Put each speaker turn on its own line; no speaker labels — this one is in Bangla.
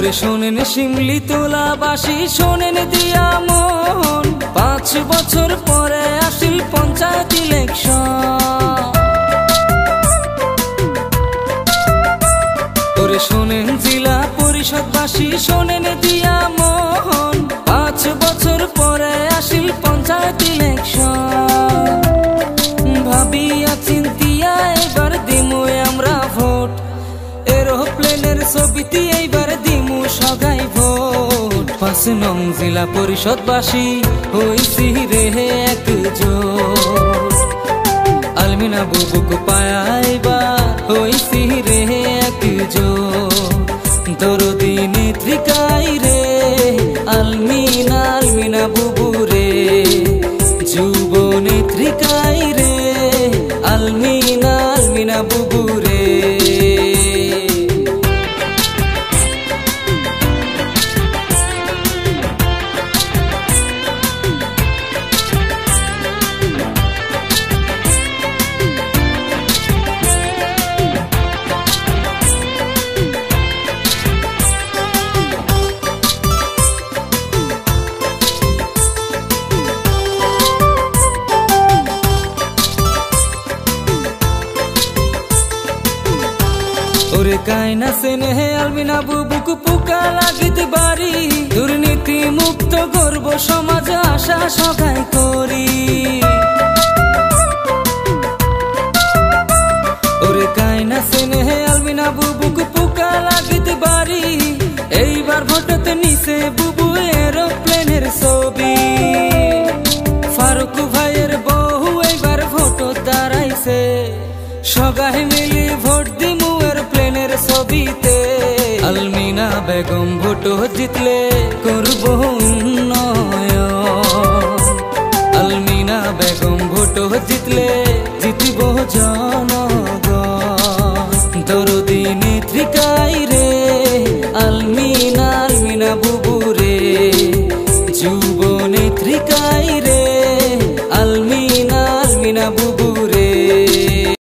ওরে শোনেন শিমলি তোলা বাসি, শোনেন দিয়া মন, 5 বছর পরে আসিল পঞ্চায়েত ইলেকশন। ওরে শোনেন জেলা পরিষদবাসী, শোনেন দিয়া মন, 5 বছর পরে আসিল পঞ্চায়েত ইলেকশন। ভাবিয়া চিন্তিয়া এবার দিমু আমরা ভোট, এরোপ্লেনের ছবিতে এইবার দিমু সগাই ভোট। 5 নং জেলা পরিষদবাসী হইছি রে একজোট, আলমিনা বুবুক পায়া এবার হইছি রে একজোট। দরদি নেত্রিকাই রে আলমিনা, আলমিনা বুবু রে, যুব নেত্রিকাই রে আলমিনা, আলমিনা বুবু রে। ওরে কায়না সেনে হে আলমিনা বুবুক পুকা লাগিতে বাড়ি, দুর্নীতি মুক্ত গর্ব সমাজ আশা সগাই করি। ওরে কায়না সেনে হে আলমিনা বুবুক পুকা লাগিতে বাড়ি, এইবার ভোটতে নিছে বুবু এরোপ্লেনের ছবি। ফারুক ভাইয়ের বহু এইবার ভোট দাঁড়াইছে, সগাই মিলি ভোট দিমু এরোপ্লেনের ছবিতে। আলমিনা বেগম ভোট জিতলে করব উন্নয়ন, আলমিনা বেগম ভোট জিতলে জিতব জন।